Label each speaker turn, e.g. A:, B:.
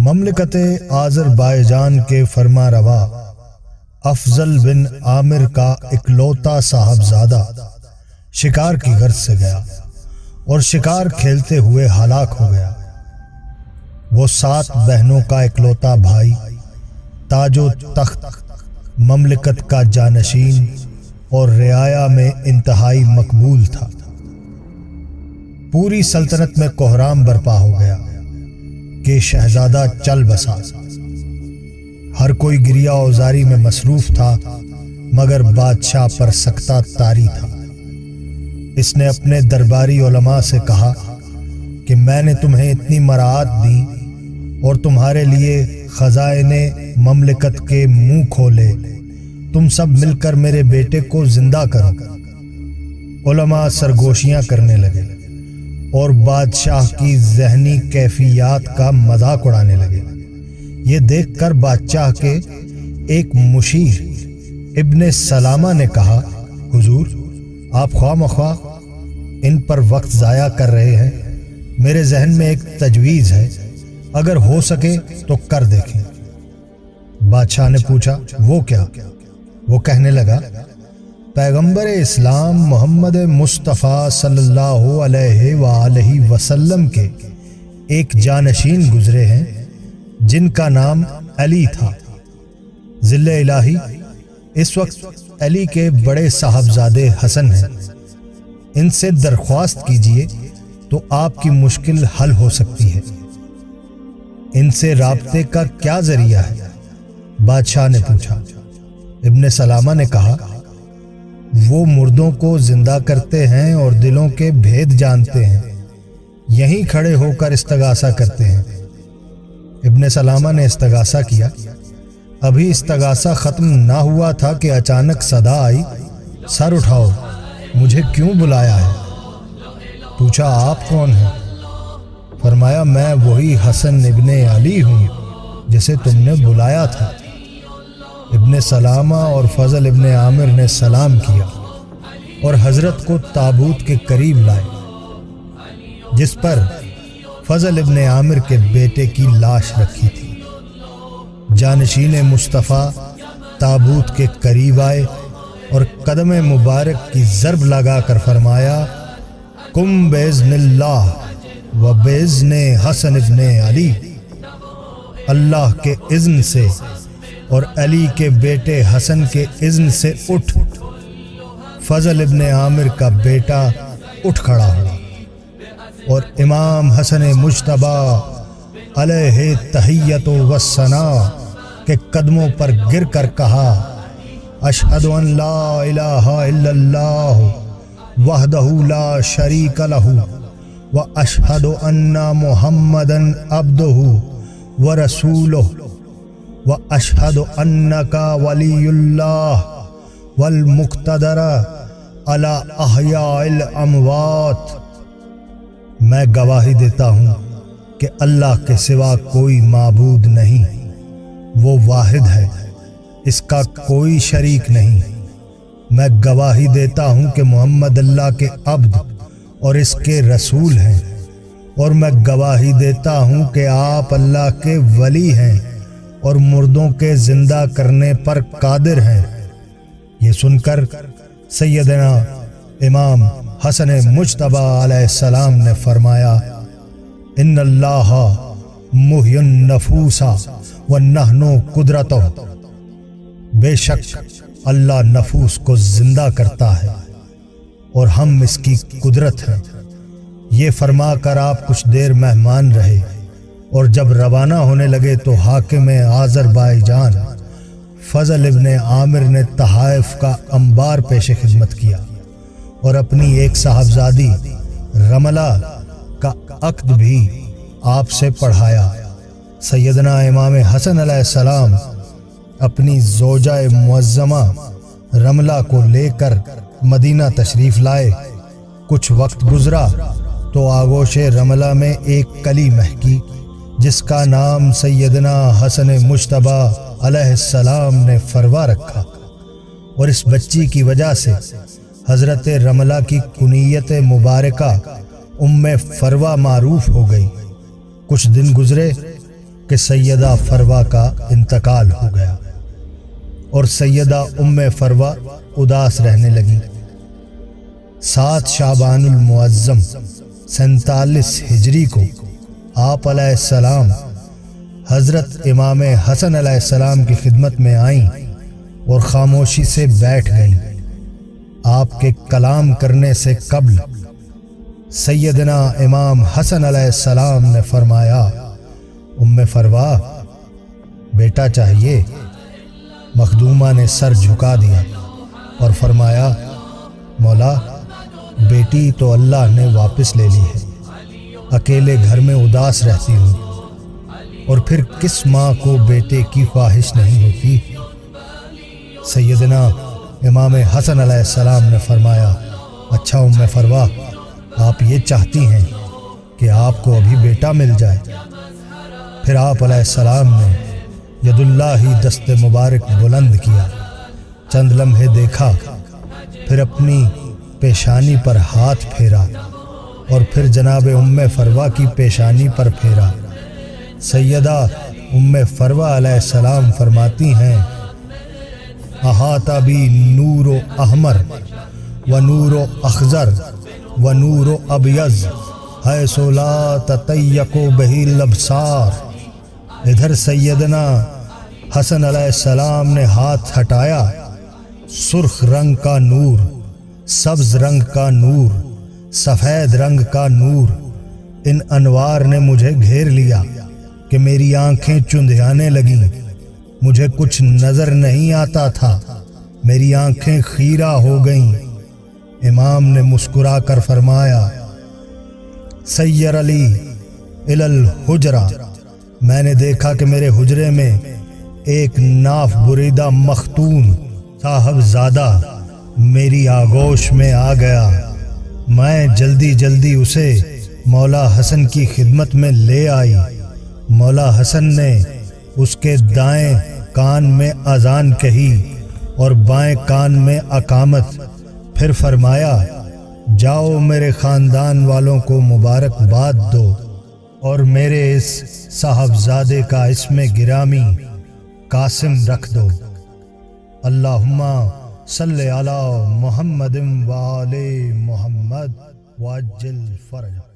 A: مملکت آذربائیجان کے فرما روا افضل بن عامر کا اکلوتا صاحبزادہ شکار کی غرض سے گیا اور شکار کھیلتے ہوئے ہلاک ہو گیا۔ وہ 7 بہنوں کا اکلوتا بھائی تاج و تخت مملکت کا جانشین اور رعایا میں انتہائی مقبول تھا۔ پوری سلطنت میں کوہرام برپا ہو گیا کہ شہزادہ چل بسا۔ ہر کوئی گریہ اوزاری میں مصروف تھا مگر بادشاہ پر سکتہ طاری تھا۔ اس نے اپنے درباری علماء سے کہا کہ میں نے تمہیں اتنی مراعات دی اور تمہارے لیے خزائن مملکت کے منہ کھولے، تم سب مل کر میرے بیٹے کو زندہ کرو۔ علماء سرگوشیاں کرنے لگے اور بادشاہ کی ذہنی کیفیات کا مذاق اڑانے لگے۔ یہ دیکھ کر بادشاہ کے ایک مشیر ابن سلامہ نے کہا، حضور آپ خواہ مخواہ ان پر وقت ضائع کر رہے ہیں، میرے ذہن میں ایک تجویز ہے، اگر ہو سکے تو کر دیکھیں۔ بادشاہ نے پوچھا وہ کیا؟ وہ کہنے لگا، پیغمبر اسلام محمد مصطفیٰ صلی اللہ علیہ وآلہ وسلم کے ایک جانشین گزرے ہیں جن کا نام علی تھا۔ ذل الہی اس وقت علی کے بڑے صاحبزادے حسن ہیں، ان سے درخواست کیجئے تو آپ کی مشکل حل ہو سکتی ہے۔ ان سے رابطے کا کیا ذریعہ ہے؟ بادشاہ نے پوچھا۔ ابن سلامہ نے کہا، وہ مردوں کو زندہ کرتے ہیں اور دلوں کے بھید جانتے ہیں، یہیں کھڑے ہو کر استغاثہ کرتے ہیں۔ ابن سلامہ نے استغاثہ کیا۔ ابھی استغاثہ ختم نہ ہوا تھا کہ اچانک صدا آئی، سر اٹھاؤ، مجھے کیوں بلایا ہے؟ پوچھا آپ کون ہیں؟ فرمایا میں وہی حسن ابن علی ہوں جسے تم نے بلایا تھا۔ ابن سلامہ اور فضل ابن عامر نے سلام کیا اور حضرت کو تابوت کے قریب لائے جس پر فضل ابن عامر کے بیٹے کی لاش رکھی تھی۔ جانشین مصطفیٰ تابوت کے قریب آئے اور قدم مبارک کی ضرب لگا کر فرمایا، کم باذن اللہ و باذن حسن ابن علی، اللہ کے اذن سے اور علی کے بیٹے حسن کے اذن سے اٹھ۔ فضل ابن عامر کا بیٹا اٹھ کھڑا ہوا اور امام حسن مجتبی علیہ تحیت و ثناء کے قدموں پر گر کر کہا، اشہد ان لا الہ الا اللہ وحدہ لا شریک لہ و اشہد ان محمدا عبدہ و رسولہ وَأَشْهَدُ أَنَّكَ وَلِيُّ اللَّهِ وَالْمُقْتَدَرَ عَلَىٰ أَحْيَاءِ الْأَمْوَاتِ۔ میں گواہی دیتا ہوں کہ اللہ کے سوا کوئی معبود نہیں، وہ واحد ہے، اس کا کوئی شریک نہیں۔ میں گواہی دیتا ہوں کہ محمد اللہ کے عبد اور اس کے رسول ہیں، اور میں گواہی دیتا ہوں کہ آپ اللہ کے ولی ہیں اور مردوں کے زندہ کرنے پر قادر ہیں۔ یہ سن کر سیدنا امام حسن مجتبی علیہ السلام نے فرمایا، ان اللہ محی النفوس ونحن قدرتہ، بے شک اللہ نفوس کو زندہ کرتا ہے اور ہم اس کی قدرت ہیں۔ یہ فرما کر آپ کچھ دیر مہمان رہے اور جب روانہ ہونے لگے تو حاکم آذربائیجان فضل ابن عامر نے تحائف کا انبار پیش خدمت کیا اور اپنی ایک صاحبزادی رملہ کا عقد بھی آپ سے پڑھایا۔ سیدنا امام حسن علیہ السلام اپنی زوجہ معظمہ رملہ کو لے کر مدینہ تشریف لائے۔ کچھ وقت گزرا تو آگوش رملہ میں ایک کلی مہکی جس کا نام سیدنا حسن مجتبی علیہ السلام نے فروا رکھا، اور اس بچی کی وجہ سے حضرت رملہ کی کنیت مبارکہ ام فروا معروف ہو گئی۔ کچھ دن گزرے کہ سیدہ فروا کا انتقال ہو گیا اور سیدہ ام فروا اداس رہنے لگیں۔ 7 شعبان المعظم 47 ہجری کو آپ علیہ السلام حضرت امام حسن علیہ السلام کی خدمت میں آئیں اور خاموشی سے بیٹھ گئیں۔ آپ کے کلام کرنے سے قبل سیدنا امام حسن علیہ السلام نے فرمایا، ام فروا بیٹا چاہیے؟ مخدومہ نے سر جھکا دیا اور فرمایا، مولا بیٹی تو اللہ نے واپس لے لی ہے، اکیلے گھر میں اداس رہتی ہوں، اور پھر کس ماں کو بیٹے کی خواہش نہیں ہوتی؟ سیدنا امام حسن علیہ السلام نے فرمایا، اچھا ام فروا آپ یہ چاہتی ہیں کہ آپ کو ابھی بیٹا مل جائے؟ پھر آپ علیہ السلام نے ید اللہ ہی دست مبارک بلند کیا، چند لمحے دیکھا، پھر اپنی پیشانی پر ہاتھ پھیرا اور پھر جناب ام فروا کی پیشانی پر پھیرا۔ سیدہ ام فروا علیہ السلام فرماتی ہیں، احاط بی نور و احمر و نور و اخضر و نور و ابیض حیث لا تطیق بہ الابصار۔ ادھر سیدنا حسن علیہ السلام نے ہاتھ ہٹایا، سرخ رنگ کا نور، سبز رنگ کا نور، سفید رنگ کا نور، ان انوار نے مجھے گھیر لیا کہ میری آنکھیں چندھیانے لگیں، مجھے کچھ نظر نہیں آتا تھا، میری آنکھیں خیرہ ہو گئیں۔ امام نے مسکرا کر فرمایا، سیر علی الی الحجرہ، میں نے دیکھا کہ میرے حجرے میں ایک ناف بریدہ مختون صاحبزادہ میری آغوش میں آ گیا۔ میں جلدی جلدی اسے مولا حسن کی خدمت میں لے آئی۔ مولا حسن نے اس کے دائیں کان میں اذان کہی اور بائیں کان میں اقامت، پھر فرمایا، جاؤ میرے خاندان والوں کو مبارکباد دو اور میرے اس صاحبزادے کا اسم گرامی قاسم رکھ دو۔ اللہم صلی علی محمد و آل محمد وعجل فرجہ۔